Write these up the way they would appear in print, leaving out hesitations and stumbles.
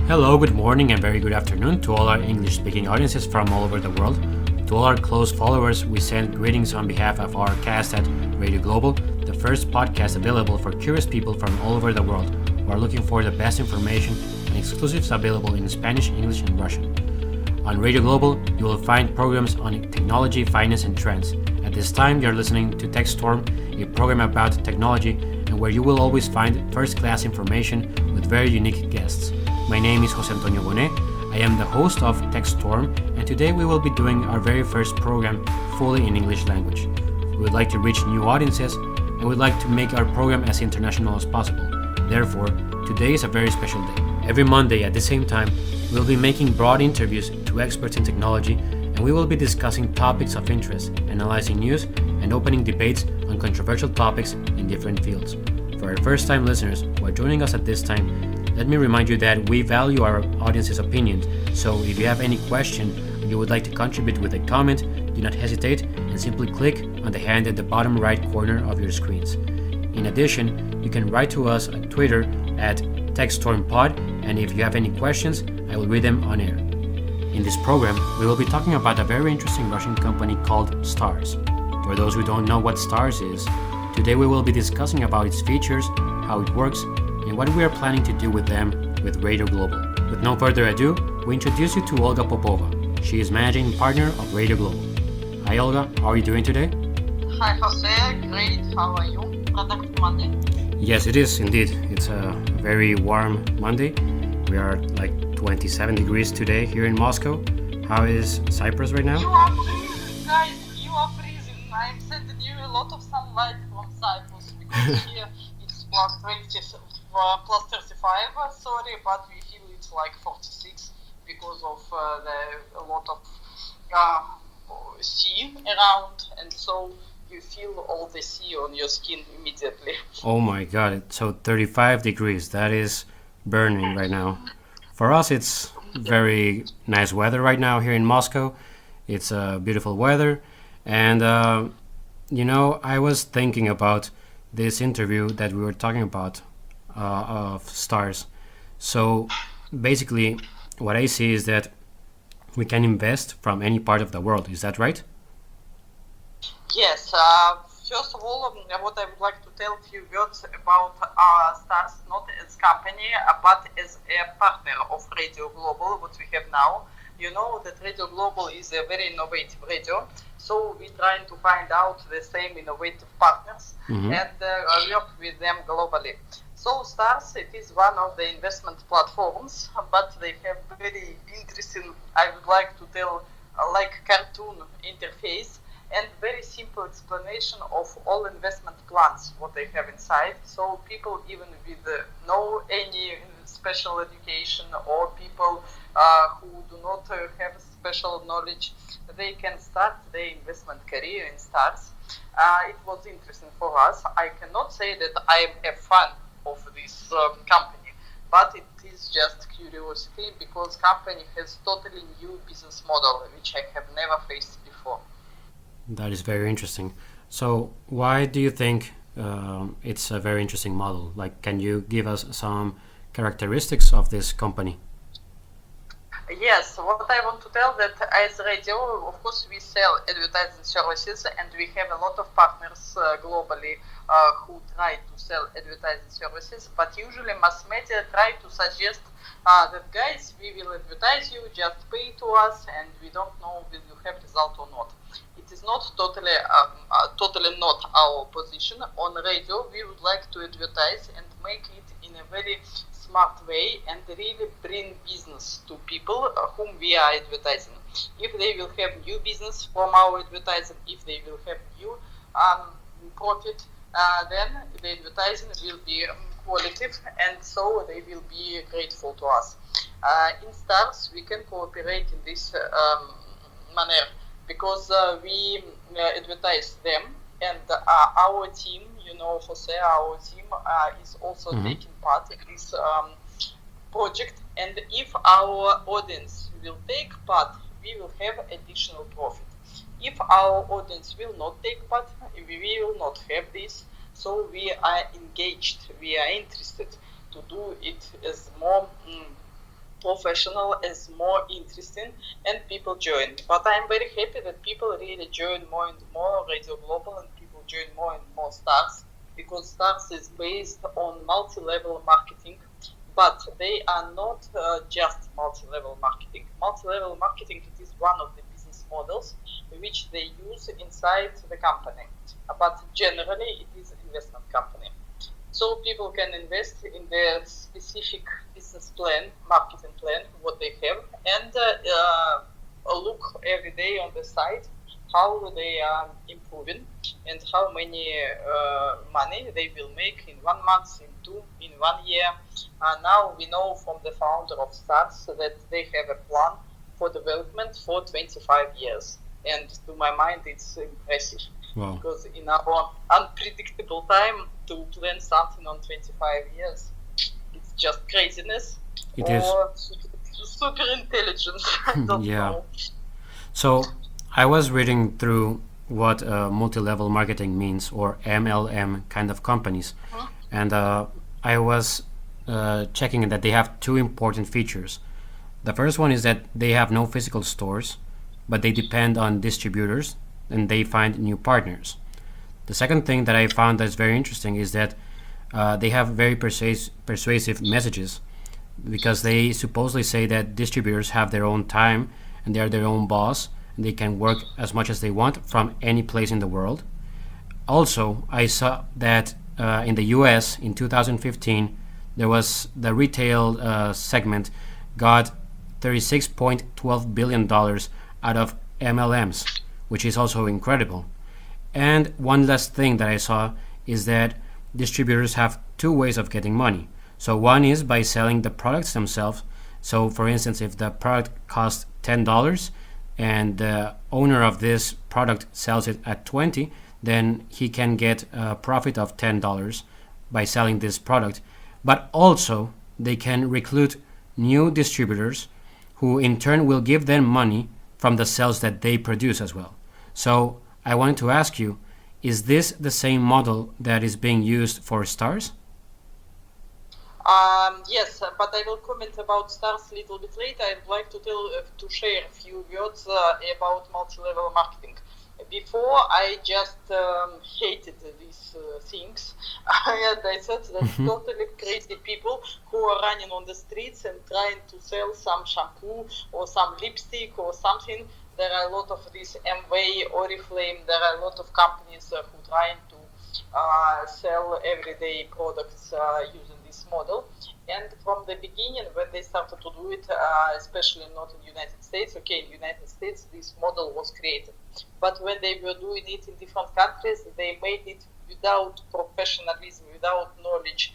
Hello, good morning, and very good afternoon to all our English speaking audiences from all over the world. To all our close followers, we send greetings on behalf of our cast at Radio Global, the first podcast available for curious people from all over the world who are looking for the best information and exclusives available in Spanish, English, and Russian. On Radio Global, you will find programs on technology, finance, and trends. At this time, you're listening to TechStorm, a program about technology and where you will always find first-class information with very unique guests. My name is Jose Antonio Bonet. I am the host of TechStorm, and today we will be doing our very first program fully in English language. We would like to reach new audiences, and we'd like to make our program as international as possible. Therefore, today is a very special day. Every Monday at the same time, we'll be making broad interviews to experts in technology, and we will be discussing topics of interest, analyzing news, and opening debates on controversial topics in different fields. For our first-time listeners who are joining us at this time, let me remind you that we value our audience's opinions, so if you have any question or you would like to contribute with a comment, do not hesitate and simply click on the hand at the bottom right corner of your screens. In addition, you can write to us on Twitter at TechStormPod, and if you have any questions, I will read them on air. In this program, we will be talking about a very interesting Russian company called Stars. For those who don't know what Stars is, today we will be discussing about its features, how it works, and what we are planning to do with them with Radio Global. With no further ado, we introduce you to Olga Popova. She is managing partner of Radio Global. Hi Olga, how are you doing today? Hi Jose, great, how are you? Product Monday? Yes, it is indeed. It's a very warm Monday. We are like 27 degrees today here in Moscow. How is Cyprus right now? You are freezing, guys, you are freezing. I'm sending you a lot of sunlight from Cyprus because here it's plus 35, sorry, but we feel it's like 46 because of a lot of sea around, and so you feel all the sea on your skin immediately. Oh my god, so 35 degrees, that is burning right now. For us, it's very nice weather right now here in Moscow. It's beautiful weather, and I was thinking about this interview that we were talking about of Stars. So basically, what I see is that we can invest from any part of the world. Is that right? Yes, first of all, what I would like to tell a few words about Stars, not as company, but as a partner of Radio Global, what we have now. You know that Radio Global is a very innovative radio, so we're trying to find out the same innovative partners and work with them globally. So Stars, it is one of the investment platforms, but they have very interesting, I would like to tell, like cartoon interface and very simple explanation of all investment plans, what they have inside. So people even with no any special education or people who do not have special knowledge, they can start their investment career in Stars. It was interesting for us. I cannot say that I am a fan of this company, but it is just curiosity because company has totally new business model which I have never faced before. That is very interesting. So why do you think it's a very interesting model? Like, can you give us some characteristics of this company? Yes, what I want to tell that as radio, of course, we sell advertising services and we have a lot of partners globally who try to sell advertising services, but usually mass media try to suggest that guys, we will advertise you, just pay to us, and we don't know will you have result or not. It is not totally not our position. On radio, we would like to advertise and make it in a very smart way and really bring business to people whom we are advertising. If they will have new business from our advertising, if they will have new profit, then the advertising will be qualitative, and so they will be grateful to us. In Stars, we can cooperate in this manner because we advertise them, and our team, Jose, our team is also taking part in this project, and if our audience will take part, we will have additional profit. If our audience will not take part, we will not have this. So we are engaged, we are interested to do it as more professional as more interesting and people join. But I'm very happy that people really join more and more Radio Global and people join more and more Stars because Stars is based on multi-level marketing, but they are not just multi-level marketing. Multi-level marketing it is one of the business models which they use inside the company, but generally it is investment company. So people can invest in their specific business plan, marketing plan, what they have, and look every day on the site how they are improving and how many money they will make in 1 month, in two, in 1 year. Now we know from the founder of Stars that they have a plan for development for 25 years. And to my mind, it's impressive. Wow. Because in our unpredictable time to plan something on 25 years, it's just craziness It or is. super intelligence. I don't Yeah. know. So I was reading through what multi-level marketing means, or MLM kind of companies, and I was checking that they have two important features. The first one is that they have no physical stores, but they depend on distributors and they find new partners. The second thing that I found that's very interesting is that they have very persuasive messages because they supposedly say that distributors have their own time and they are their own boss and they can work as much as they want from any place in the world. Also, I saw that in the US in 2015, there was the retail segment got $36.12 billion out of MLMs, which is also incredible. And one last thing that I saw is that distributors have two ways of getting money. So one is by selling the products themselves. So for instance, if the product costs $10 and the owner of this product sells it at 20, then he can get a profit of $10 by selling this product. But also they can recruit new distributors who in turn will give them money from the sales that they produce as well. So I wanted to ask you, is this the same model that is being used for Stars? Yes, but I will comment about Stars a little bit later. I'd like to share a few words about multi-level marketing. Before, I just hated these things, and I thought that totally crazy people who are running on the streets and trying to sell some shampoo or some lipstick or something. There are a lot of these Amway, Oriflame. There are a lot of companies who trying to sell everyday products using this model. And from the beginning, when they started to do it, especially not in the United States, okay, in the United States, this model was created. But when they were doing it in different countries, they made it without professionalism, without knowledge.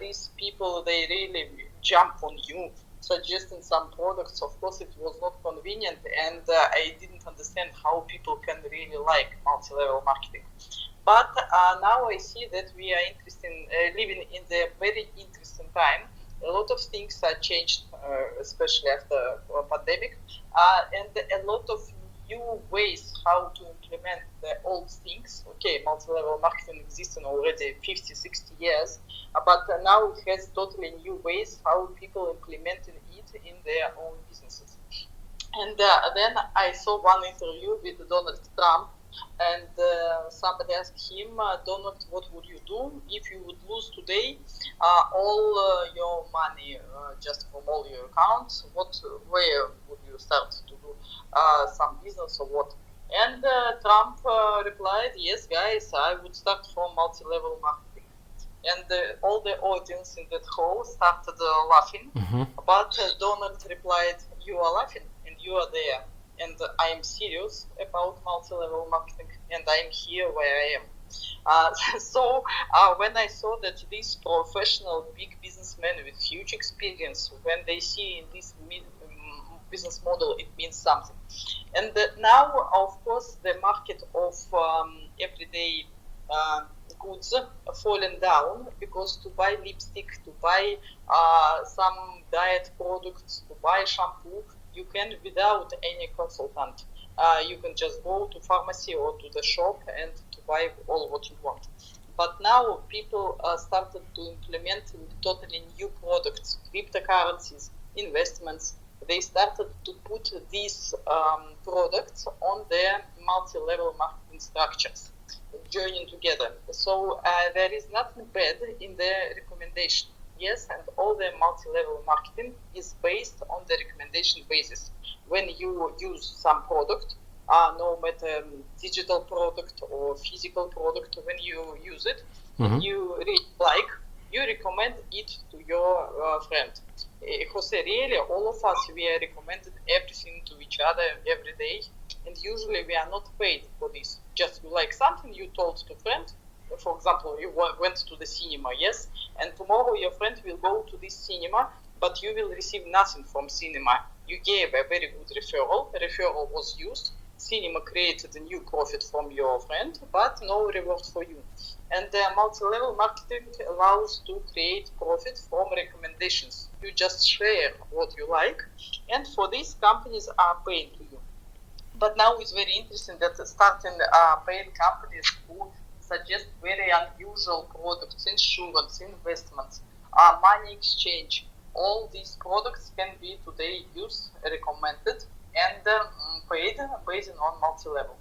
These people, they really jump on you, suggesting some products. Of course, it was not convenient, and I didn't understand how people can really like multi-level marketing. But now I see that we are living in the very interesting time. A lot of things are changed, especially after pandemic, and a lot of new ways how to implement the old things. Okay, multi-level marketing exists in already 50, 60 years, but now it has totally new ways how people implementing it in their own businesses. And then I saw one interview with Donald Trump, and somebody asked him, Donald, what would you do if you would lose today all your money just from all your accounts? Where would you start to do some business or what? And Trump replied, yes, guys, I would start from multi-level marketing. And all the audience in that hall started laughing. But Donald replied, you are laughing and you are there. And I am serious about multi-level marketing, and I am here where I am. So when I saw that these professional big businessmen with huge experience, when they see in this business model, it means something. And now, of course, the market of everyday goods fallen down, because to buy lipstick, to buy some diet products, to buy shampoo, you can without any consultant. You can just go to pharmacy or to the shop and to buy all what you want. But now people started to implement totally new products, cryptocurrencies, investments, they started to put these products on their multi-level marketing structures, joining together. So there is nothing bad in the recommendation. Yes, and all the multi-level marketing is based on the recommendation basis. When you use some product, no matter digital product or physical product, when you use it, you really like, you recommend it to your friend. Jose, really, all of us, we are recommended everything to each other every day, and usually we are not paid for this. Just you like something, you told to friend. For example, you went to the cinema, yes, and tomorrow your friend will go to this cinema, but you will receive nothing from cinema. You gave a very good referral. Referral was used. Cinema created a new profit from your friend, but no reward for you. And multi-level marketing allows to create profit from recommendations. You just share what you like, and for these companies are paying to you. But now it's very interesting that starting paying companies who suggest very unusual products, insurance, investments, money exchange. All these products can be today used, recommended, and paid based on multi-level.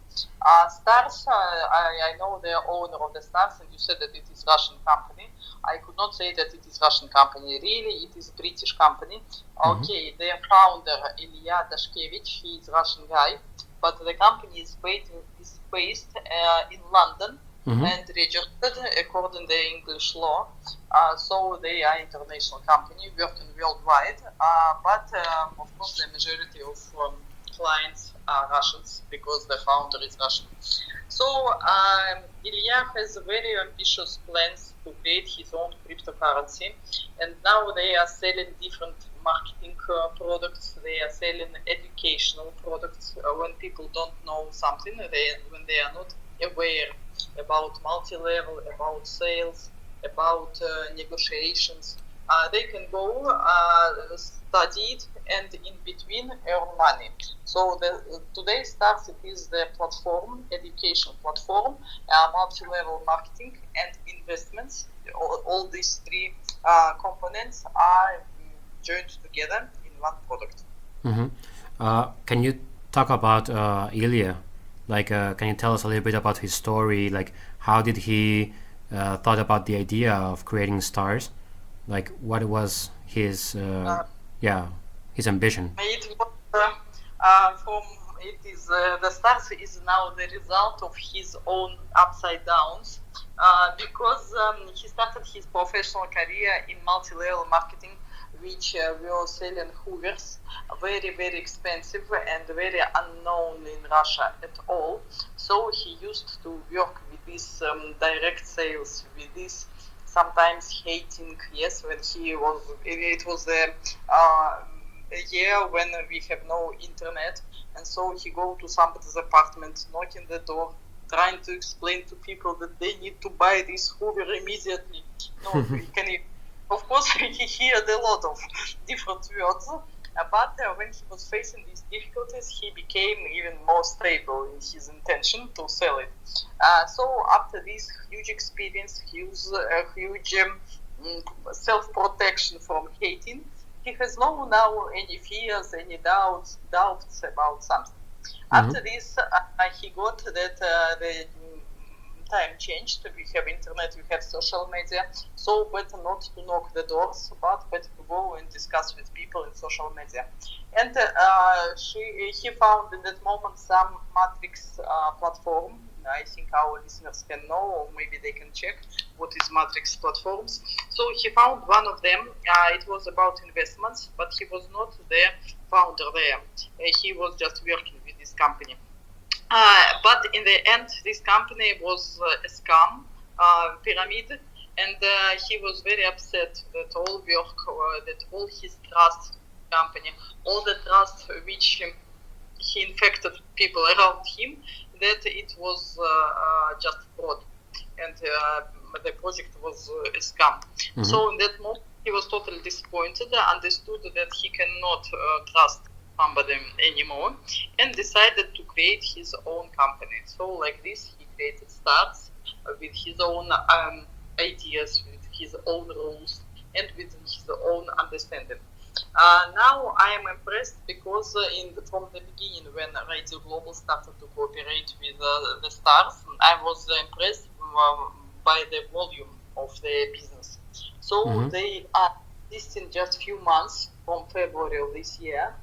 Stars, I know the owner of the Stars, and you said that it is Russian company. I could not say that it is Russian company. Really, it is British company. Okay, their founder, Ilya Dashkevich, he is Russian guy, but the company is based in London and registered according to the English law. So they are international company working worldwide. But of course, the majority of clients are Russians because the founder is Russian. So Ilya has very ambitious plans to create his own cryptocurrency, and now they are selling different marketing products. They are selling educational products when people don't know something, when they are not aware about multi-level, about sales, about negotiations. They can go study it and in between earn money. So today Stars, it is the platform, education platform, multi-level marketing and investments. All these three components are joined together in one product. Can you talk about Ilya? Like, can you tell us a little bit about his story? Like, how did he thought about the idea of creating Stars? Like, what was his his ambition? It was the Stars is now the result of his own upside downs because he started his professional career in multi-level marketing, which were selling Hoovers, very, very expensive and very unknown in Russia at all. So he used to work with this direct sales, with this sometimes hating, yes, when it was a year when we have no internet, and so he go to somebody's apartment, knocking the door, trying to explain to people that they need to buy this Hoover immediately. No, of course, he heard a lot of different words, but when he was facing these difficulties, he became even more stable in his intention to sell it. So after this huge experience, huge self-protection from hating, he has no now any fears, any doubts about something. After this, he got that the time changed. We have internet, we have social media, so better not to knock the doors, but better to go and discuss with people in social media. And he found in that moment some Matrix platform. I think our listeners can know, or maybe they can check what is Matrix platforms. So he found one of them. It was about investments, but he was not the founder there. He was just working with this company. But in the end, this company was a scam, pyramid, and he was very upset that all work, that all his trust company, all the trust which he infected people around him, that it was just fraud, and the project was a scam. So in that moment, he was totally disappointed, understood that he cannot trust somebody anymore, and decided to create his own company. So like this, he created Stars with his own ideas, with his own rules, and with his own understanding. Now I am impressed because from the beginning, when Radio Global started to cooperate with the stars, I was impressed by the volume of the business. So Mm-hmm. they are existing just few months from February of this year,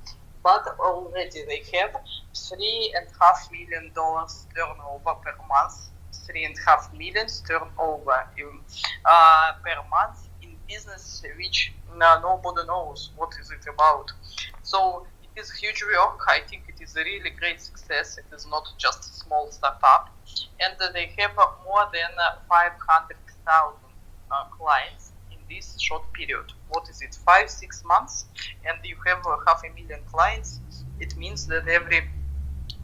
but already they have $3.5 million turnover per month. 3.5 million turnover per month in business which nobody knows what is it about. So it is huge work. I think it is a really great success. It is not just a small startup, and they have more than 500,000 clients in this short period. What is it? 5-6 months, and you have 500,000 clients. It means that every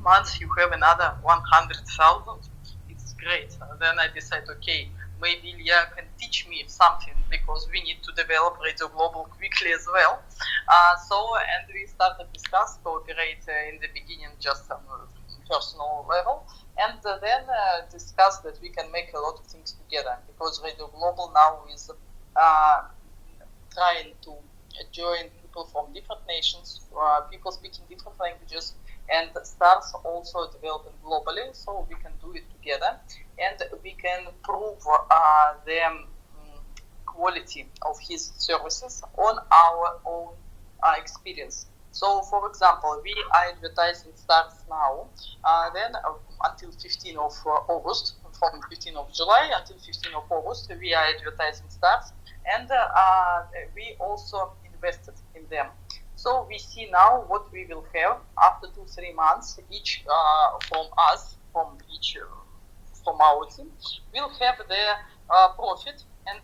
month you have another 100,000. It's great. Then I decide, okay, maybe Ilya can teach me something because we need to develop Radio Global quickly as well. And we started to discuss, cooperate in the beginning just on a personal level, and then discuss that we can make a lot of things together because Radio Global now is trying to join people from different nations, people speaking different languages, and stars also developing globally, so we can do it together, and we can prove the quality of his services on our own experience. So, for example, we are advertising stars now, then until 15th of August, from 15th of July until 15th of August, we are advertising stars, and we also invested in them. So we see now what we will have after 2-3 months, each from us, from our team, will have their profit. And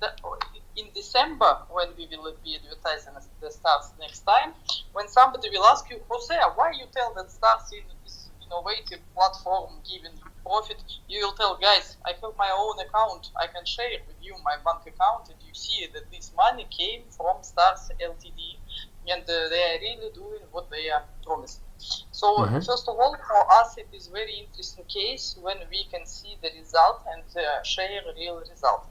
in December, when we will be advertising the stars next time, when somebody will ask you, Jose, why you tell that stars in this innovative platform giving you profit, you will tell, guys, I have my own account. I can share with you my bank account, and you see that this money came from Stars Ltd. And they are really doing what they are promised. So first of all, for us, it is very interesting case when we can see the result and share real result.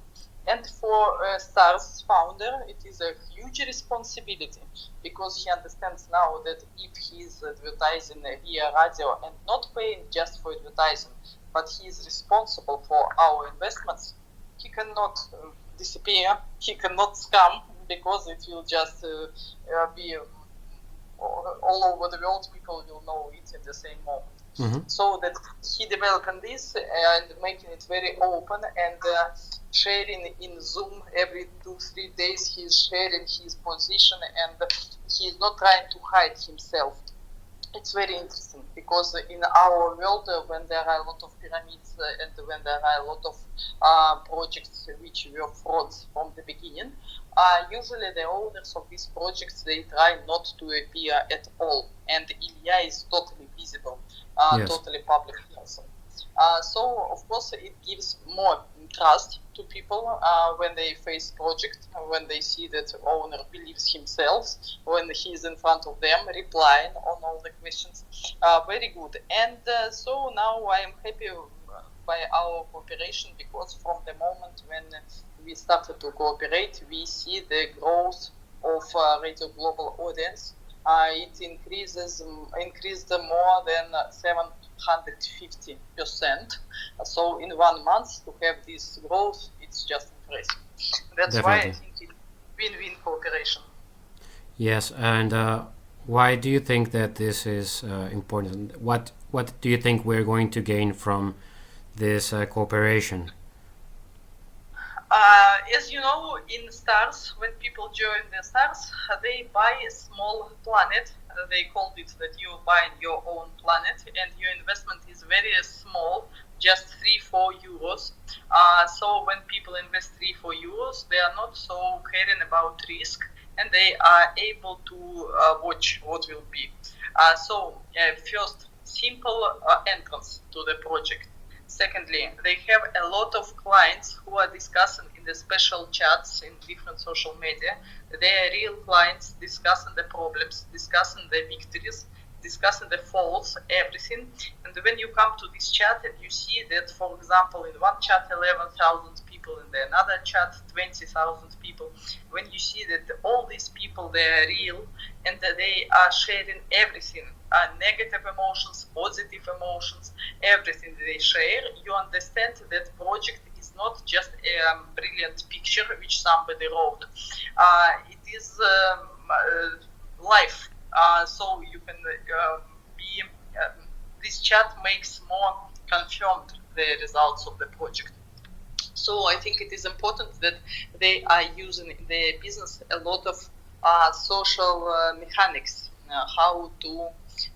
And for Stars founder, it is a huge responsibility because he understands now that if he is advertising via radio and not paying just for advertising, but he is responsible for our investments, he cannot disappear, he cannot scam, because it will just be all over the world. People will know it in the same moment. So that he developing this and making it very open and sharing in Zoom every 2-3 days. He's sharing his position and he's not trying to hide himself. It's very interesting because in our world, when there are a lot of pyramids and when there are a lot of projects which were frauds from the beginning, usually the owners of these projects, they try not to appear at all. And Ilya is totally visible, totally public person. So, of course, it gives more trust to people when they face project, when they see that owner believes himself, when he is in front of them, replying on all the questions. Very good. And so now I am happy by our cooperation because from the moment when we started to cooperate, we see the growth of Radio Global audience. It increased more than 750%. So in 1 month to have this growth, it's just impressive. That's Definitely. why I think it's win-win cooperation. Yes, and why do you think that this is important? What do you think we're going to gain from this cooperation? As you know, in Stars, when people join the Stars, they buy a small planet. They called it that you're buying your own planet, and your investment is very small, just 3-4 euros. So when people invest 3-4 euros, they are not so caring about risk, and they are able to watch what will be. First, simple entrance to the project. Secondly, they have a lot of clients who are discussing in the special chats in different social media. They are real clients discussing the problems, discussing the victories, discussing the falls, everything. And when you come to this chat and you see that, for example, in one chat 11,000 people, in the another chat 20,000 people, when you see that all these people, they are real and that they are sharing everything, negative emotions, positive emotions, everything they share, you understand that project is not just a brilliant picture which somebody wrote. It is life. So you can be. This chat makes more confirmed the results of the project. So I think it is important that they are using in their business a lot of social mechanics, how to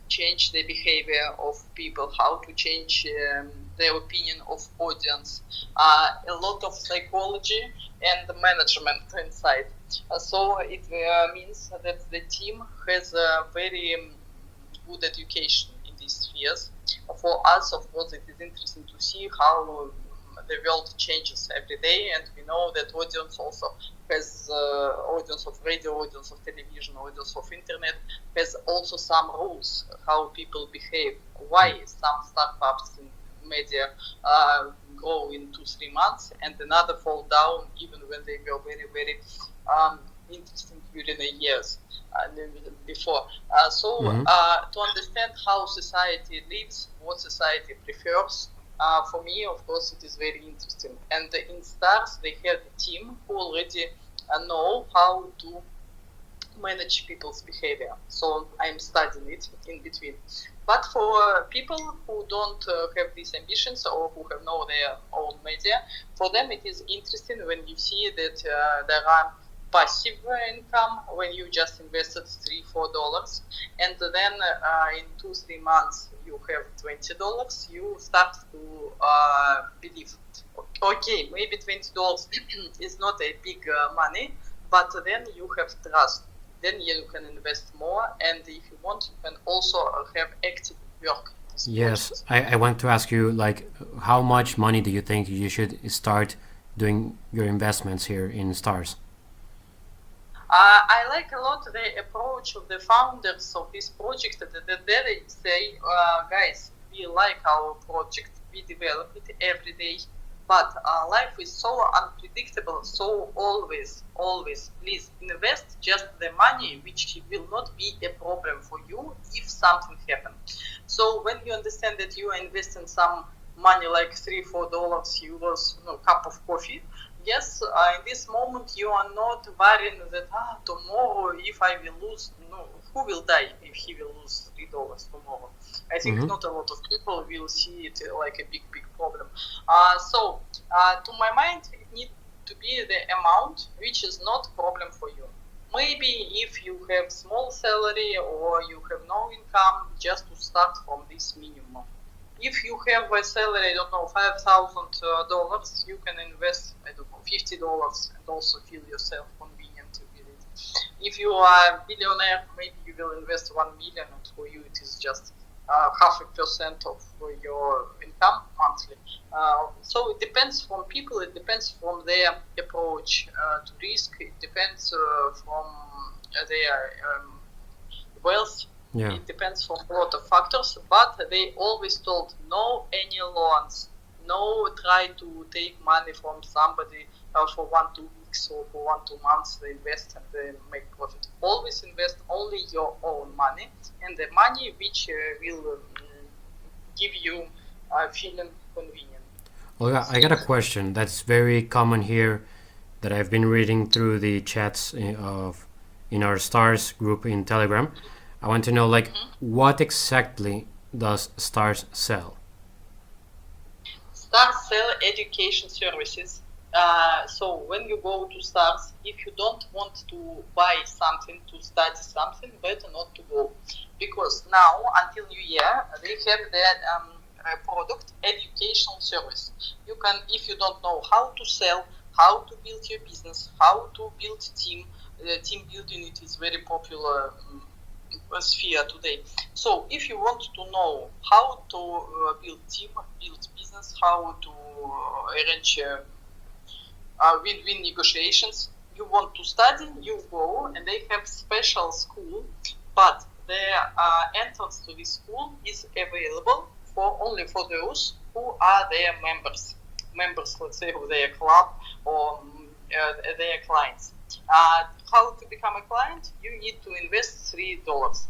change the behavior of people, how to change the opinion of audience, a lot of psychology and management inside. So it means that the team has a very good education in these spheres. For us, of course, it is interesting to see how the world changes every day, and we know that audience also has audience of radio, audience of television, audience of internet, has also some rules how people behave. Why some startups in media grow in 2-3 months and another fall down even when they were very interesting during the years before. To understand how society lives, what society prefers, for me, of course, it is very interesting. And in Stars, they have a team who already know how to manage people's behavior. So I'm studying it in between. But for people who don't have these ambitions or who have no their own media, for them it is interesting when you see that there are passive income when you just invested $3-4 and then in 2-3 months you have $20, you start to believe, okay, maybe $20 is not a big money, but then you have trust, then you can invest more, and if you want you can also have active work. Yes, I want to ask you, like, how much money do you think you should start doing your investments here in Stars? I like a lot the approach of the founders of this project that they say, guys, we like our project, we develop it every day, but life is so unpredictable, so always, please invest just the money which will not be a problem for you if something happens. So when you understand that you are investing some money like $3-4, you lose a cup of coffee, yes, in this moment you are not worrying that tomorrow if I will lose, who will die if he will lose $3 tomorrow? I think not a lot of people will see it like a big problem. To my mind, it needs to be the amount which is not problem for you. Maybe if you have small salary or you have no income, just to start from this minimum. If you have a salary, I don't know, $5,000, you can invest, I don't know, $50 and also feel yourself convenient with it. If you are a billionaire, maybe you will invest 1 million, and for you it is just 0.5% of your income monthly. So it depends from people, it depends from their approach to risk, it depends from their wealth. Yeah. It depends on a lot of factors, but they always told no any loans, no try to take money from somebody for 1-2 weeks or for 1-2 months. They invest and they make profit. Always invest only your own money and the money which will give you feeling convenient. Olga, I got a question that's very common here that I've been reading through the chats in our Stars group in Telegram. I want to know, what exactly does Stars sell? Stars sell education services. So when you go to Stars, if you don't want to buy something, to study something, better not to go. Because now, until New Year, they have their product, educational service. You can, if you don't know how to sell, how to build your business, how to build team building, it is very popular sphere today. So if you want to know how to build team, build business, how to arrange win-win negotiations, you want to study, you go, and they have special school, but the entrance to this school is available only for those who are their members, let's say, of their club or their clients. How to become a client? You need to invest $3.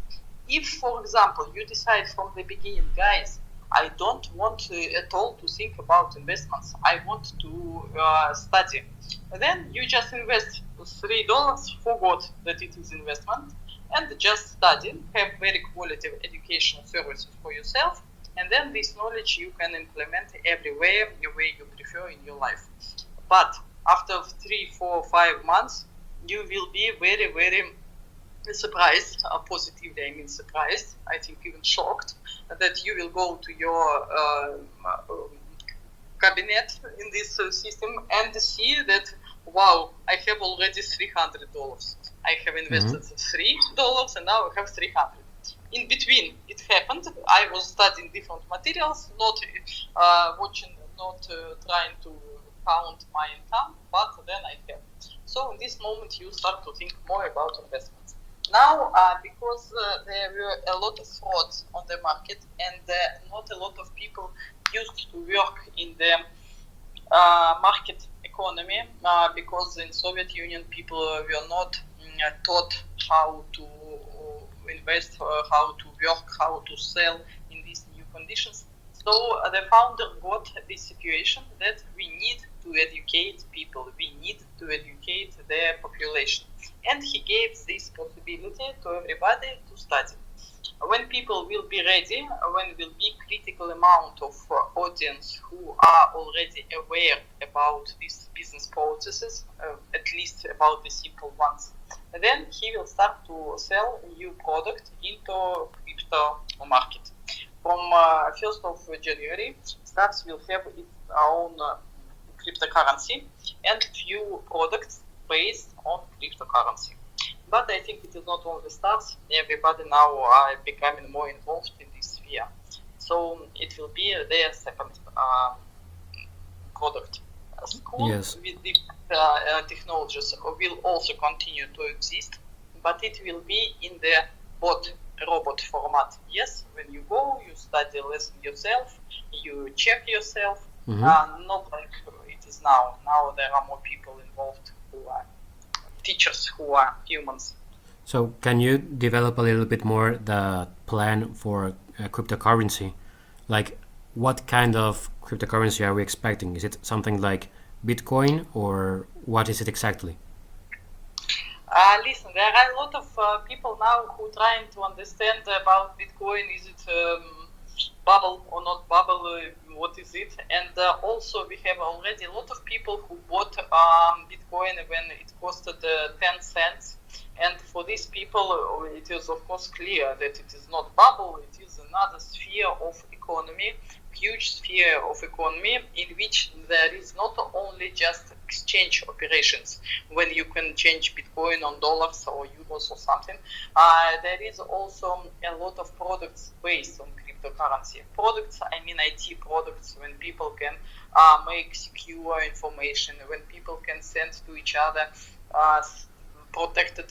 If, for example, you decide from the beginning, guys, I don't want at all to think about investments, I want to study, then you just invest $3, forgot that it is investment, and just study, have very quality educational services for yourself, and then this knowledge you can implement everywhere, the way you prefer in your life. But after 3, 4, 5 months, you will be very, very surprised, positively I mean surprised, I think even shocked, that you will go to your cabinet in this system and see that, wow, I have already $300. I have invested $3 and now I have 300. In between, it happened. I was studying different materials, not watching, not trying to count my income, but then I have. So in this moment, you start to think more about investments. Now, because there were a lot of frauds on the market and not a lot of people used to work in the market economy, because in Soviet Union people were not taught how to invest, how to work, how to sell in these new conditions. So the founder got this situation that we need to educate people, we need to educate the population. And he gave this possibility to everybody to study. When people will be ready, when will be critical amount of audience who are already aware about these business processes, at least about the simple ones, then he will start to sell a new product into crypto market. From 1st of January, Stars will have its own cryptocurrency and few products based on cryptocurrency. But I think it is not only Stars, everybody now are becoming more involved in this sphere. So it will be their second product. School with the technologies will also continue to exist, but it will be in the robot format. Yes, when you go, you study lesson yourself, you check yourself, not like it is now. Now there are more people involved who are teachers, who are humans. So can you develop a little bit more the plan for cryptocurrency? Like, what kind of cryptocurrency are we expecting? Is it something like Bitcoin, or what is it exactly? Listen, there are a lot of people now who are trying to understand about Bitcoin. Is it bubble or not bubble? What is it? And also we have already a lot of people who bought Bitcoin when it costed 10 cents. And for these people, it is of course clear that it is not bubble, it is another sphere of economy, huge sphere of economy in which there is not only just exchange operations, when you can change Bitcoin on dollars or euros or something. There is also a lot of products based on cryptocurrency. Products, I mean IT products, when people can make secure information, when people can send to each other protected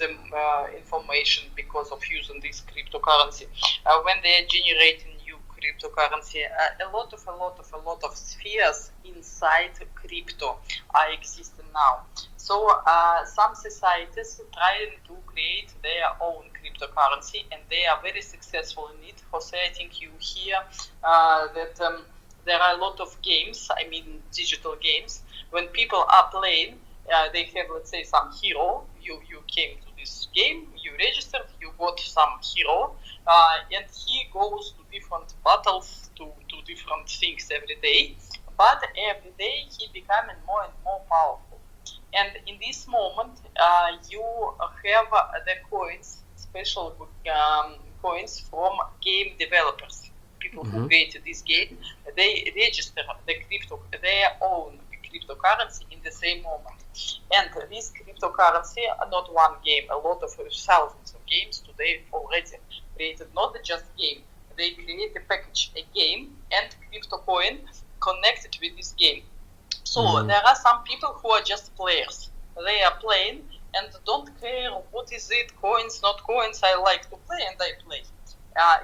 information because of using this cryptocurrency. When they are generating new cryptocurrency, a lot of spheres inside crypto are existing now. So some societies trying to create their own cryptocurrency, and they are very successful in it. Jose, I think you hear that there are a lot of games, I mean digital games. When people are playing, they have, let's say, some hero. You came to this game, you registered, you got some hero, and he goes to different battles, to different things every day. But every day he becoming more and more powerful. And in this moment, you have the coins, special coins from game developers. People who created this game, they register their own cryptocurrency in the same moment. And this cryptocurrency, not one game, a lot of thousands of games today already created, not just game. They create a package, a game and crypto coin connected with this game. So there are some people who are just players. They are playing and don't care what is it, coins, not coins. I like to play and I play.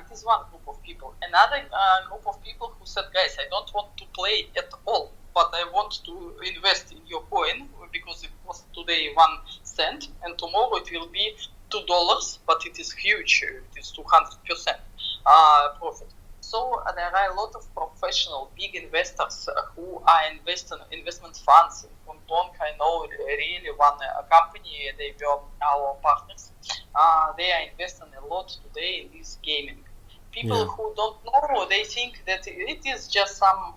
It is one group of people. Another group of people who said, guys, I don't want to play at all, but I want to invest in your coin because it was today 1 cent and tomorrow it will be $2, but it is huge. It is 200% profit. So there are a lot of professional big investors who are investment funds. From Donk, I know really one company, they were our partners. They are investing a lot today in this gaming. People who don't know, they think that it is just some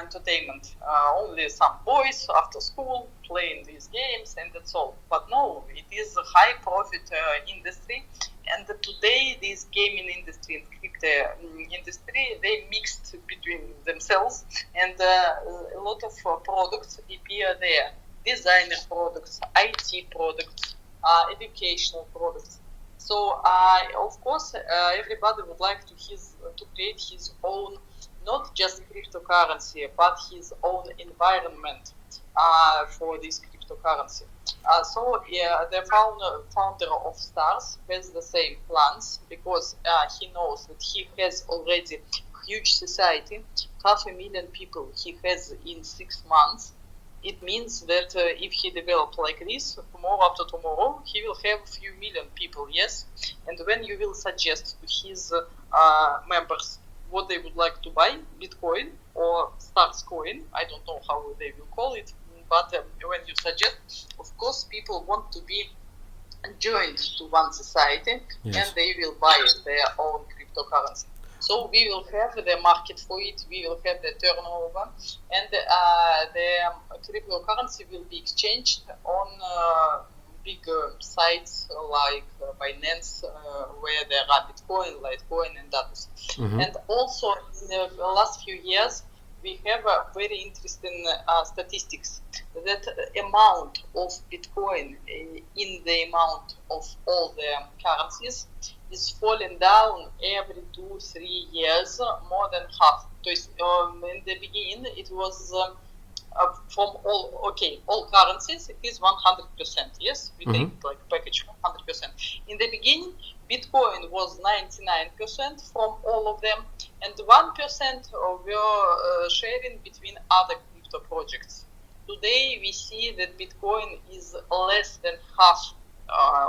entertainment. Only some boys after school playing these games and that's all. But no, it is a high profit industry. And today, this gaming industry and crypto industry, they mixed between themselves, and a lot of products appear there. Designer products, IT products, educational products. So, of course, everybody would like to create his own, not just cryptocurrency, but his own environment for this cryptocurrency. The founder of Stars has the same plans because he knows that he has already huge society, 500,000 people he has in 6 months. It means that if he develops like this, tomorrow after tomorrow, he will have a few million people, yes? And when you will suggest to his members what they would like to buy, Bitcoin or Stars coin, I don't know how they will call it, but when you suggest, of course, people want to be joined to one society, and they will buy their own cryptocurrency. So we will have the market for it, we will have the turnover, and the cryptocurrency will be exchanged on big sites like Binance, where there are Bitcoin, Litecoin, and others. And also in the last few years, we have a very interesting statistics that amount of Bitcoin in the amount of all the currencies is falling down every 2-3 years, more than half. So in the beginning, it was from all currencies, it is 100%. Yes, we take like package 100%. In the beginning, Bitcoin was 99% from all of them, and 1% were sharing between other crypto projects. Today, we see that Bitcoin is less than half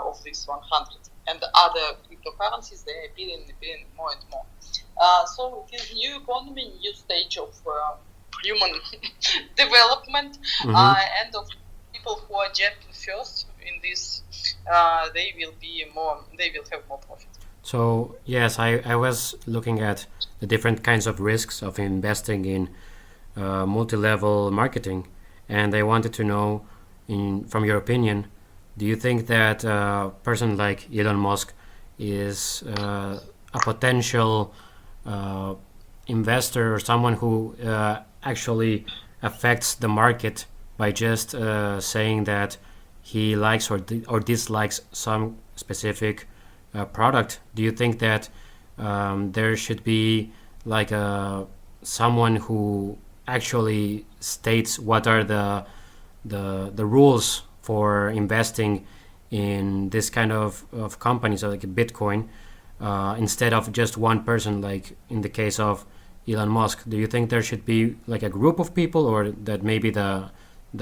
of this 100, and the other cryptocurrencies, they are appearing more and more. So it is new economy, new stage of human development, and of people who are jumping first in this, they will have more profit. So yes, I was looking at the different kinds of risks of investing in multi-level marketing, and I wanted to know, from your opinion, do you think that a person like Elon Musk is a potential investor or someone who actually affects the market by just saying that he likes or dislikes some specific product? Do you think that there should be like someone who actually states what are the rules for investing in this kind of companies, like Bitcoin, instead of just one person, like in the case of Elon Musk? Do you think there should be like a group of people, or that maybe the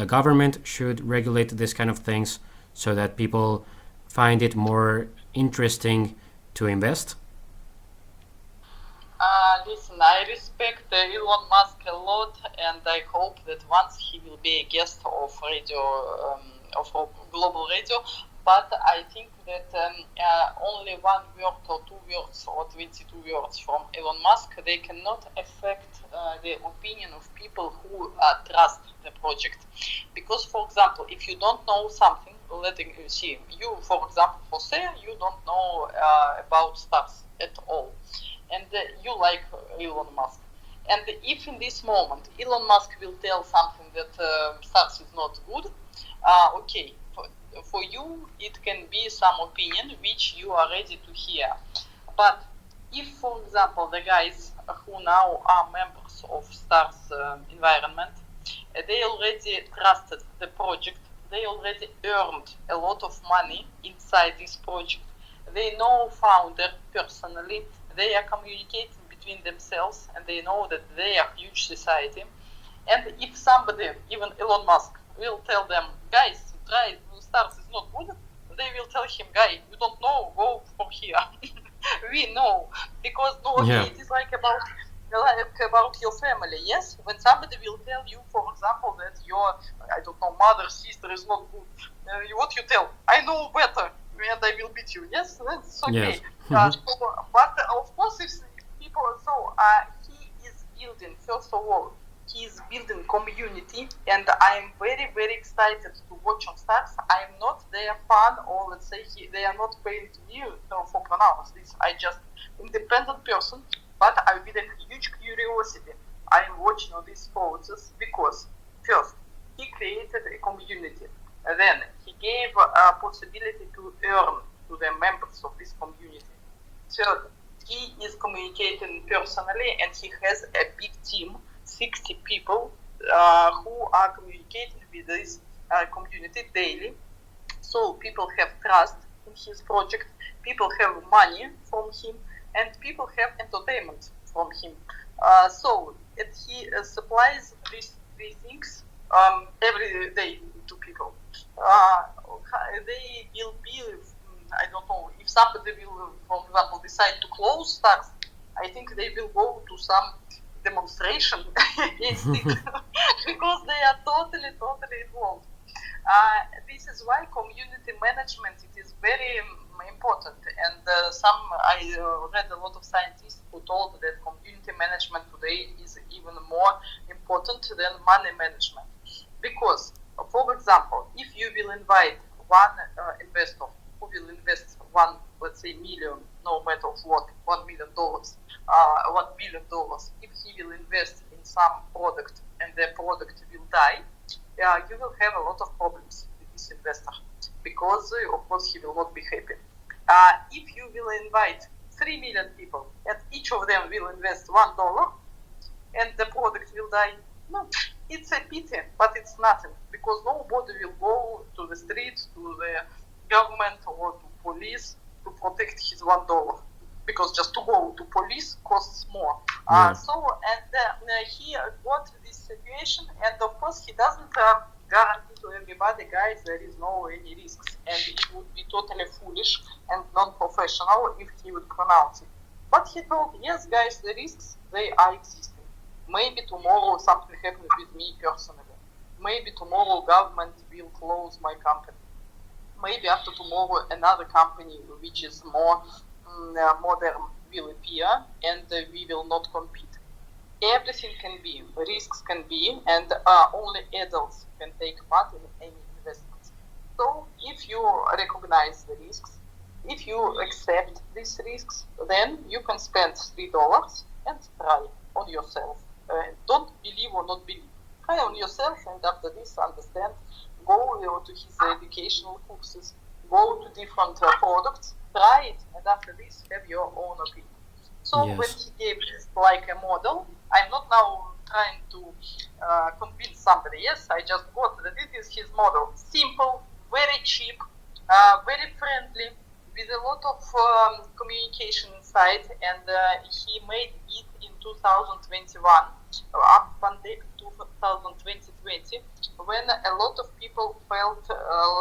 government should regulate this kind of things so that people find it more interesting to invest? Listen, I respect Elon Musk a lot, and I hope that once he will be a guest of radio, of global radio. But I think that only 1 word or 2 words or 22 words from Elon Musk, they cannot affect the opinion of people who trust the project. Because, for example, if you don't know something, letting you see, you, for example, Jose, you don't know about stars at all, and you like Elon Musk. And if in this moment Elon Musk will tell something that stars is not good, okay, for you it can be some opinion which you are ready to hear. But if, for example, the guys who now are members of Stars environment, they already trusted the project, they already earned a lot of money inside this project. They know founder personally. They are communicating between themselves, and they know that they are huge society. And if somebody, even Elon Musk, will tell them, guys, try stars is not good, they will tell him, guy, you don't know, go from here. We know, because it is like about your family. Yes, when somebody will tell you, for example, that your mother, sister is not good, what you tell? I know better, and I will beat you. Yes, that's okay. Yes. But of course, if people, he is building, first of all, he is building community, and I am very, very excited to watch on Stars. I am not their fan, or let's say they are not paying to me for pronounce this. I just independent person, but I with a huge curiosity. I am watching all these process because first he created a community, then he gave a possibility to earn to the members of this community. Third, he is communicating personally, and he has a big team. 60 people who are communicating with this community daily. So people have trust in his project, people have money from him, and people have entertainment from him. So he supplies these three things every day to people. They will be, I don't know, if somebody will, for example, decide to close Stars, I think they will go to some demonstration because they are totally involved. This is why community management it is very important, and I read a lot of scientists who told that community management today is even more important than money management, because for example, if you will invite one investor who will invest let's say million, no matter what, $1 million, $1 billion, if he will invest in some product and the product will die, you will have a lot of problems with this investor, because of course he will not be happy. If you will invite 3 million people and each of them will invest $1 and the product will die, no, it's a pity, but it's nothing, because nobody will go to the street, to the government or to police to protect his $1, because just to go to police costs more. He got this situation, and of course he doesn't guarantee to everybody, guys, there is no any risks, and it would be totally foolish and non-professional if he would pronounce it. But he told, yes, guys, the risks, they are existing. Maybe tomorrow something happens with me personally. Maybe tomorrow government will close my company. Maybe after tomorrow another company which is more modern will appear, and we will not compete. Everything can be, risks can be, and only adults can take part in any investments. So if you recognize the risks, if you accept these risks, then you can spend $3 and try on yourself. Don't believe or not believe. Try on yourself, and after this understand. Go to his educational courses, go to different products, try it, and after this have your own opinion. So when he gave this like a model, I'm not now trying to convince somebody. Yes, I just got that it is his model. Simple, very cheap, very friendly, with a lot of communication inside, and he made it in 2021, up pandemic 2020, when a lot of people felt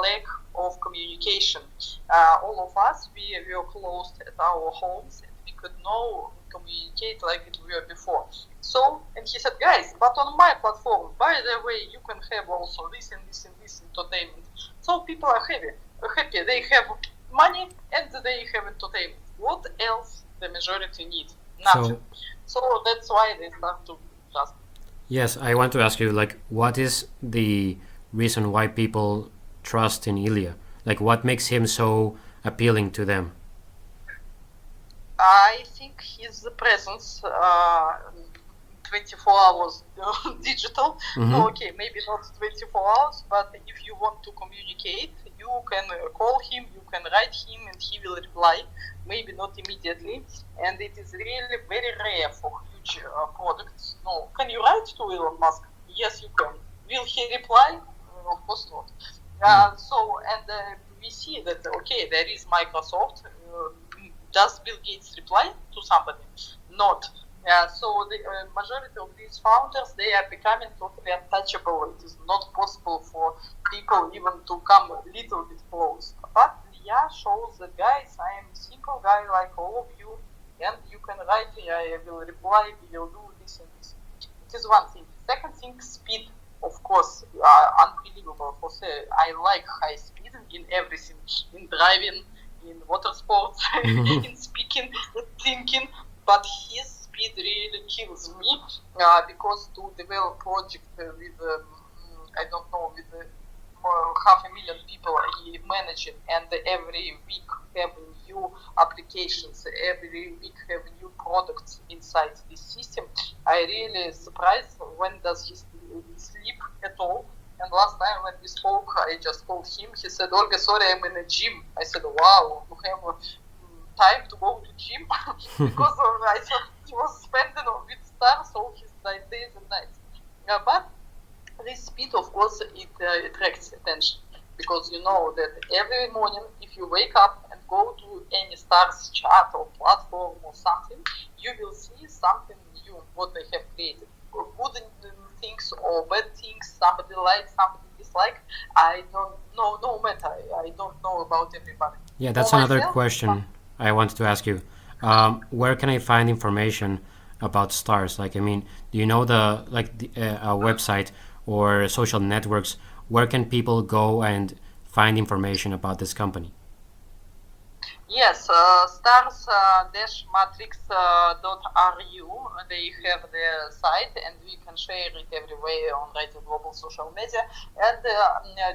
lack of communication. All of us, we were closed at our homes, and we could not communicate like it were before. So, and he said, guys, but on my platform, by the way, you can have also this and this and this entertainment. So people are happy. They have money and they have entertainment. What else the majority need? Nothing. So that's why they start to trust. Yes, I want to ask you, like, what is the reason why people trust in Ilya? Like, what makes him so appealing to them? I think his presence, 24 hours digital. Mm-hmm. Okay, maybe not 24 hours, but if you want to communicate, you can call him, you can write him, and he will reply. Maybe not immediately, and it is really very rare for huge products. No, can you write to Elon Musk? Yes, you can. Will he reply? Of course not. So, and we see that, okay, there is Microsoft. Does Bill Gates reply to somebody? Not. So the majority of these founders, they are becoming totally untouchable. It is not possible for people even to come a little bit close. But yeah, shows that, guys, I am a simple guy like all of you, and you can write me, I will reply, we will do this and this. It is one thing. Second thing, speed. Of course, unbelievable. Jose, I like high speed in everything, in driving, in water sports, in speaking, in thinking. But his speed really kills me because to develop project with I don't know, with 500,000 people he managing, and every week have new applications, every week have new products inside this system. I really surprised when does he sleep at all. And last time when we spoke, I just called him. He said, Olga, sorry, I'm in a gym. I said, wow, you have time to go to gym? Because I thought he was spending with stars all his days and nights. But this speed, of course, it attracts attention. Because you know that every morning, if you wake up and go to any stars chat or platform or something, you will see something new, what they have created. Good things or bad things, somebody like, somebody dislike. I don't know, no matter. I don't know about everybody. Yeah, that's another question I wanted to ask you. Where can I find information about stars? Like, I mean, do you know a website or social networks? Where can people go and find information about this company? Yes, stars-matrix.ru. They have their site, and we can share it everywhere on Radio Global social media. And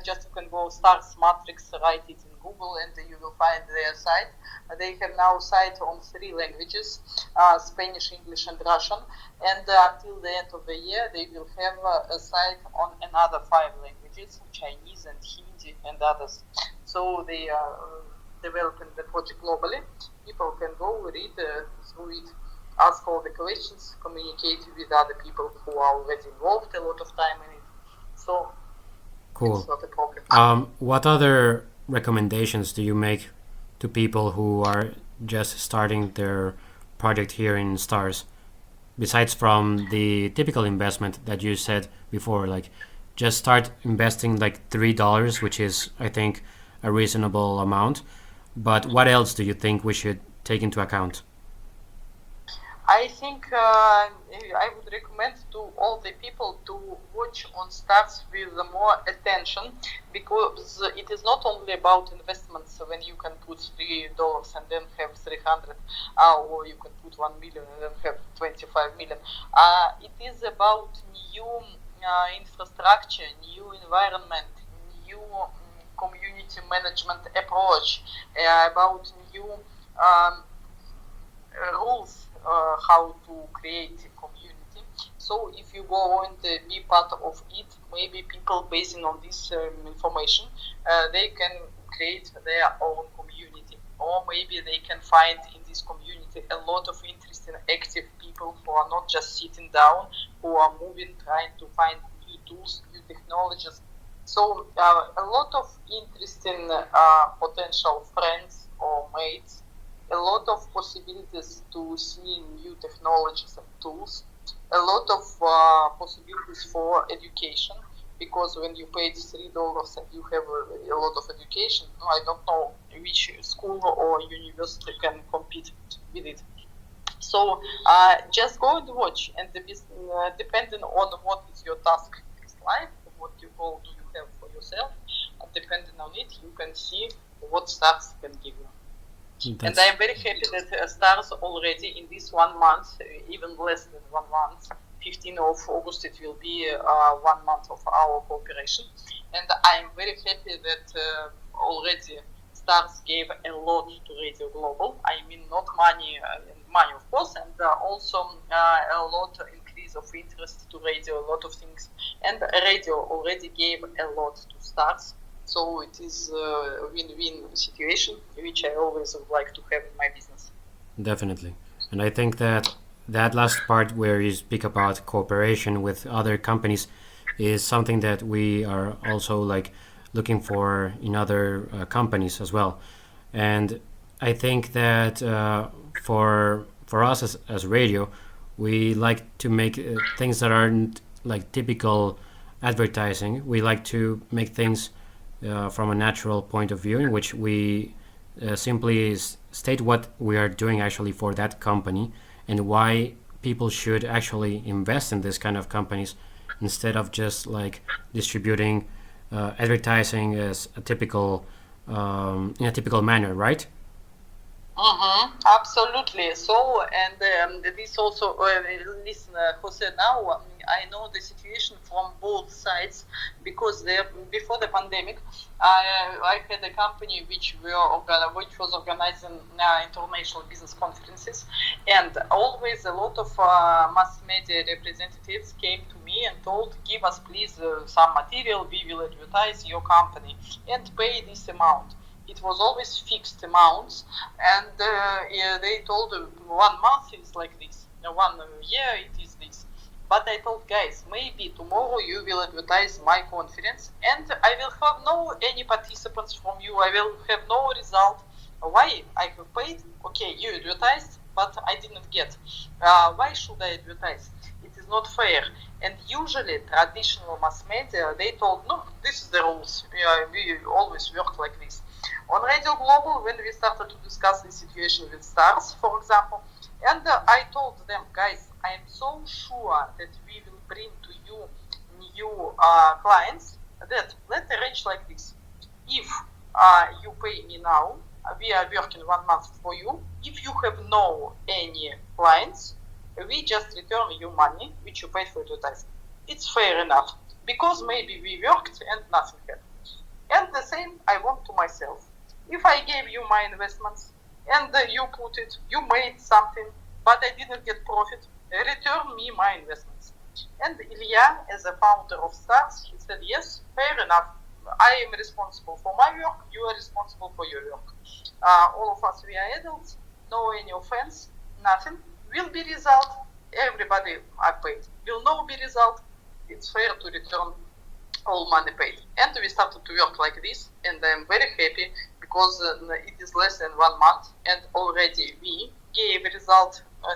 just you can go Stars Matrix, write it in Google, and you will find their site. They have now site on 3 languages: Spanish, English, and Russian. And until the end of the year, they will have a site on another 5 languages: Chinese and Hindi and others. So they are developing the project globally. People can go read through it, ask all the questions, communicate with other people who are already involved a lot of time in it. So cool. It's not a problem. What other recommendations do you make to people who are just starting their project here in Stars, besides from the typical investment that you said before, like just start investing like $3, which is, I think, a reasonable amount. But what else do you think we should take into account? I think I would recommend to all the people to watch on Stars with more attention, because it is not only about investments when you can put $3 and then have 300, or you can put 1 million and then have 25 million. It is about new infrastructure, new environment, new community management approach, about new rules how to create a community. So if you go and be part of it, maybe people basing on this information, they can create their own community, or maybe they can find in this community a lot of interesting active people who are not just sitting down, who are moving, trying to find new tools, new technologies. So a lot of interesting potential friends or mates, a lot of possibilities to see new technologies and tools, a lot of possibilities for education, because when you paid $3 and you have a lot of education, I don't know which school or university can compete with it. So just go and watch, and depending on what is your task in life, what goal do you have for yourself, and depending on it, you can see what Stars can give you. And I am very happy that Stars already in this 1 month, even less than 1 month, 15th of August, it will be 1 month of our cooperation. And I am very happy that already Stars gave a lot to Radio Global. I mean, not money, money of course, and also a lot increase of interest to radio, a lot of things. And radio already gave a lot to Stars. So it is a win-win situation, which I always would like to have in my business. Definitely. And I think that last part where you speak about cooperation with other companies is something that we are also like looking for in other companies as well. And I think that for us as radio, we like to make things that aren't like typical advertising. We like to make things from a natural point of view in which we simply state what we are doing actually for that company and why people should actually invest in this kind of companies instead of just like distributing advertising as a typical in a typical manner, right? Absolutely. So, and this also, listen, Jose, now I know the situation from both sides because before the pandemic, I had a company which was organizing international business conferences, and always a lot of mass media representatives came to me and told, "Give us please some material. We will advertise your company and pay this amount." It was always fixed amounts, and they told 1 month is like this, 1 year it is this. But I told guys, maybe tomorrow you will advertise my conference, and I will have no any participants from you. I will have no result. Why I have paid? Okay, you advertised, but I didn't get. Why should I advertise? It is not fair. And usually traditional mass media, they told, no, this is the rules. We always work like this. On Radio Global, when we started to discuss the situation with stars, for example, and I told them, guys, I am so sure that we will bring to you new clients that let's arrange like this. If you pay me now, we are working 1 month for you. If you have no any clients, we just return you money which you paid for advertising. It's fair enough because maybe we worked and nothing happened. And the same I want to myself. If I gave you my investments and you put it, you made something, but I didn't get profit, return me my investments. And Ilya, as a founder of Stars, he said, yes, fair enough. I am responsible for my work, you are responsible for your work. All of us, we are adults, no any offense, nothing. Will be result, everybody are paid. Will no be result, it's fair to return all money paid. And we started to work like this, and I'm very happy because it is less than 1 month, and already we gave a result, a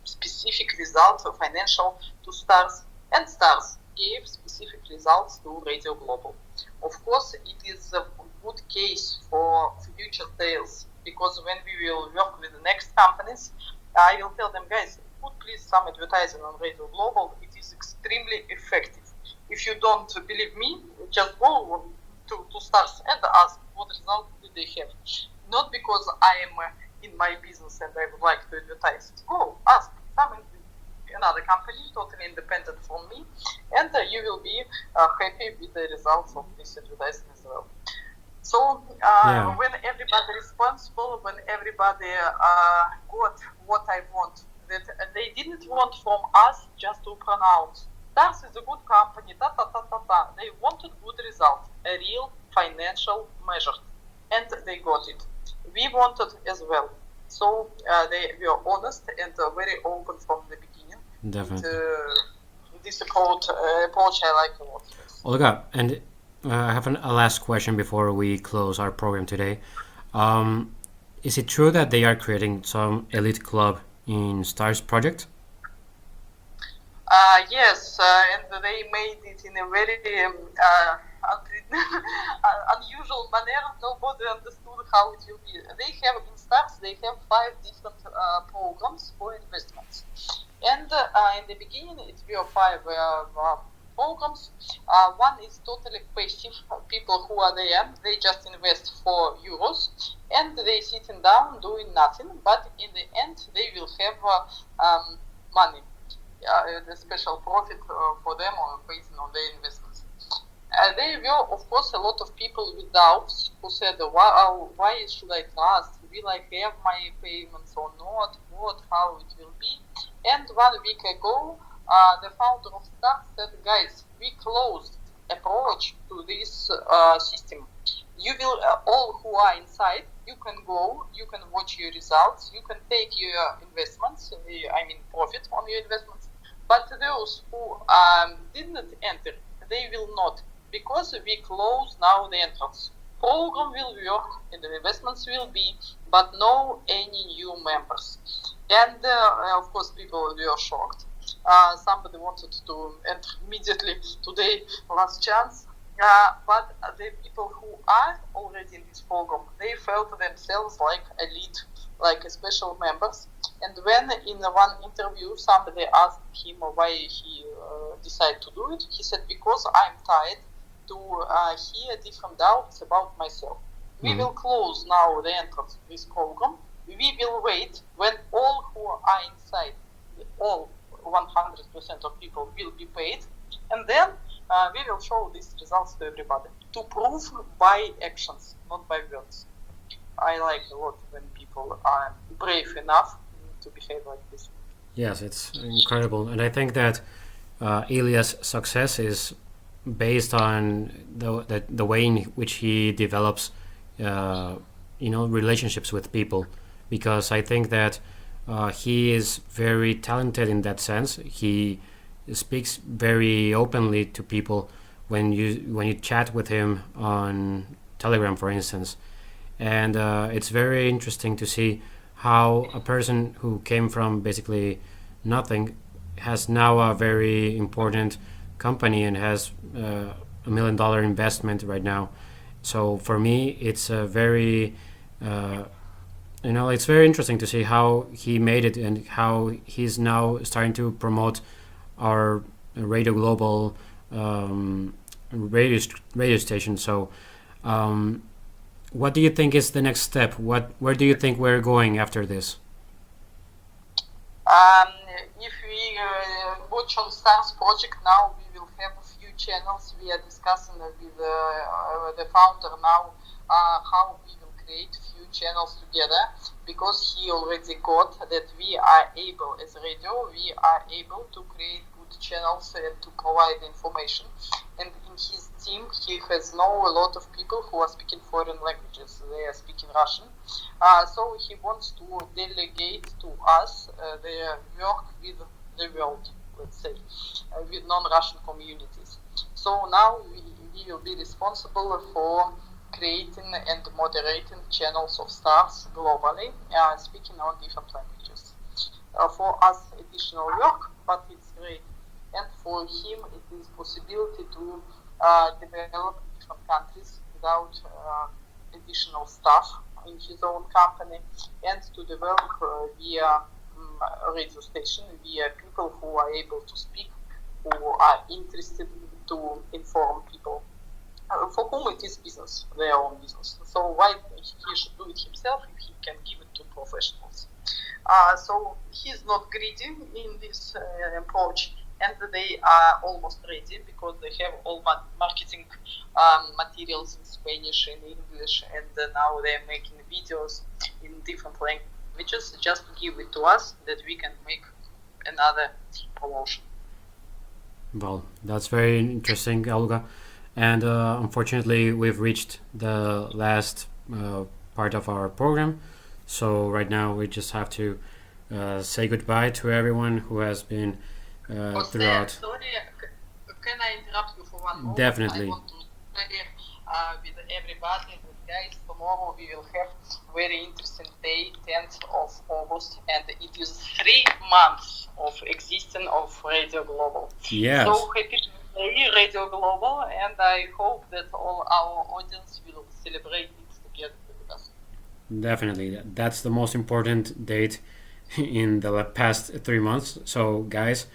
specific result, financial to Stars, and Stars gave specific results to Radio Global. Of course, it is a good case for future sales because when we will work with the next companies, I will tell them, guys, put please some advertising on Radio Global. It is extremely effective. If you don't believe me, just go to Stars and ask what result did they have. Not because I am in my business and I would like to advertise. Go ask some another company, totally independent from me, and you will be happy with the results of this advertising as well. So when everybody responsible, when everybody got what I want, that they didn't want from us just to pronounce. Stars is a good company, They wanted good result, a real financial measure, and they got it. We wanted as well. So they were honest and very open from the beginning. Definitely. This approach I like a lot. Olga, and I have a last question before we close our program today. Is it true that they are creating some elite club in Stars project? Yes, and they made it in a very unusual manner. Nobody understood how it will be. They have in Stars, they have 5 different programs for investments. And in the beginning, it were 5 programs. One is totally passive. People who are there, they just invest €4 and they sitting down doing nothing. But in the end, they will have money. The special profit for them or based on their investments. There were, of course, a lot of people with doubts who said, why should I trust? Will I have my payments or not? How it will be? And 1 week ago, the founder of Stars said, guys, we closed approach to this system. You will, all who are inside, you can go, you can watch your results, you can take your investments, profit on your investments. But those who didn't enter, they will not. because we close now the entrance. Program will work and the investments will be, but no any new members. And of course, people were shocked. Somebody wanted to enter immediately today, last chance. But the people who are already in this program, they felt themselves like elite, like special members. And when in one interview somebody asked him why he decided to do it, he said, because I'm tired to hear different doubts about myself. We will close now the entrance to this program. We will wait when all who are inside, all 100% of people will be paid, and then we will show these results to everybody to prove by actions, not by words. I like a lot when people are brave enough to behave like this. Yes, it's incredible, and I think that Ilya's success is based on the way in which he develops, relationships with people. Because I think that he is very talented in that sense. He speaks very openly to people when you chat with him on Telegram, for instance, and it's very interesting to see how a person who came from basically nothing has now a very important company and has $1 million investment right now. So for me, it's a very it's very interesting to see how he made it and how he's now starting to promote our Radio Global radio station. So what do you think is the next step? Where do you think we're going after this? If we watch on Stars project now, we will have a few channels. We are discussing with the founder now how we will create few channels together, because he already got that we are able, as radio, we are able to create good channels and to provide information. And in his team, he has now a lot of people who are speaking foreign languages. They are speaking Russian. So he wants to delegate to us their work with the world, let's say, with non-Russian communities. So now we will be responsible for creating and moderating channels of stars globally, speaking on different languages. For us, additional work, but it's great. And for him, it is possibility to develop different countries without additional staff in his own company, and to develop via radio station, via people who are able to speak, who are interested to inform people. For whom it is business, their own business. So why he should do it himself if he can give it to professionals? So he's not greedy in this approach, and they are almost ready because they have all marketing materials in Spanish and English, and now they're making videos in different languages just to give it to us that we can make another promotion. Well, that's very interesting, Olga. And unfortunately, we've reached the last part of our program. So right now, we just have to say goodbye to everyone who has been throughout. Sorry, can I interrupt you for one moment? Definitely. I want to share with everybody that, guys, tomorrow we will have very interesting day, 10th of August, and it is 3 months of existence of Radio Global. Yes. So happy Radio Global, and I hope that all our audience will celebrate it together with us. Definitely, that's the most important date in the past 3 months. So, guys,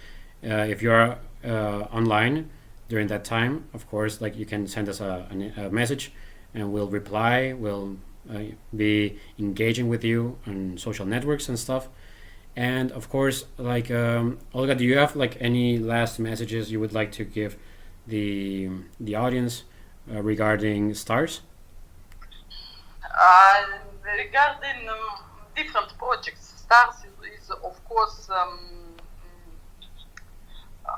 if you're online during that time, of course, like you can send us a message, and we'll reply. We'll be engaging with you on social networks and stuff. And of course, like Olga, do you have like any last messages you would like to give the audience regarding stars? Regarding different projects, stars is of course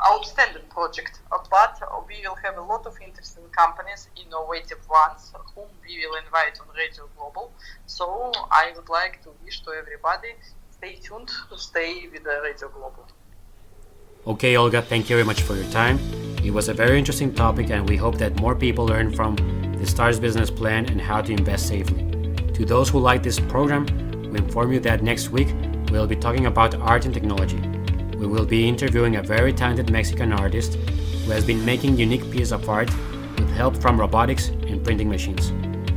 outstanding project, but we will have a lot of interesting companies, innovative ones, whom we will invite on Radio Global. So I would like to wish to everybody, stay tuned, stay with the Radio Global. Okay, Olga, thank you very much for your time. It It was a very interesting topic, and we hope that more people learn from the STARS business plan and how to invest safely. To those who like this program, we inform you that next week we'll be talking about art and technology. We will be interviewing a very talented Mexican artist who has been making unique pieces of art with help from robotics and printing machines.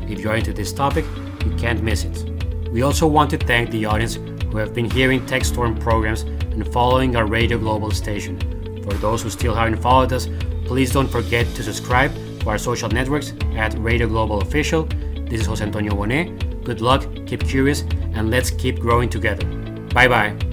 If you are into this topic, you can't miss it. We also want to thank the audience who have been hearing TechStorm programs and following our Radio Global station. For those who still haven't followed us, please don't forget to subscribe to our social networks at Radio Global Official. This is Jose Antonio Bonet. Good luck, keep curious, and let's keep growing together. Bye bye.